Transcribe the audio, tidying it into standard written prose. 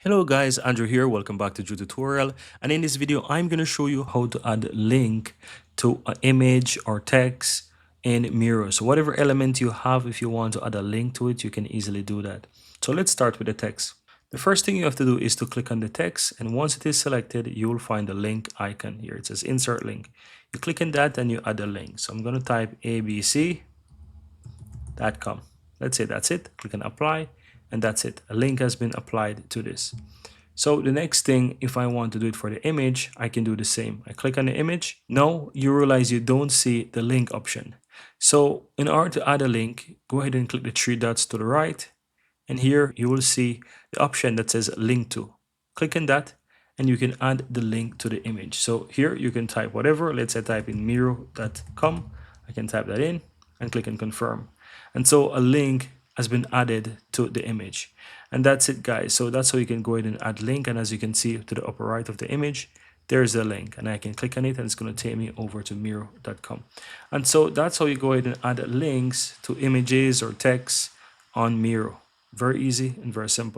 Hello guys, Andrew here. Welcome back to Drew Tutorial. And in this video, I'm going to show you how to add link to an image or text in Miro. So whatever element you have, if you want to add a link to it, you can easily do that. So let's start with the text. The first thing you have to do is to click on the text. And once it is selected, you will find the link icon here. It says insert link. You click on that and you add a link. So I'm going to type abc.com. Let's say that's it. Click on apply. And that's it. A link has been applied to this. So the next thing, if I want to do it for the image, I can do the same. I click on the image. Now you realize you don't see the link option. So in order to add a link, go ahead and click the three dots to the right. And here you will see the option that says link to. Click on that and you can add the link to the image. So here you can type whatever. Let's say type in miro.com. I can type that in and click and confirm. And so a link has been added to the image. And that's it, guys. So that's how you can go ahead and add link. And as you can see to the upper right of the image, there's a link and I can click on it and it's going to take me over to miro.com. And so that's how you go ahead and add links to images or text on Miro. Very easy and very simple.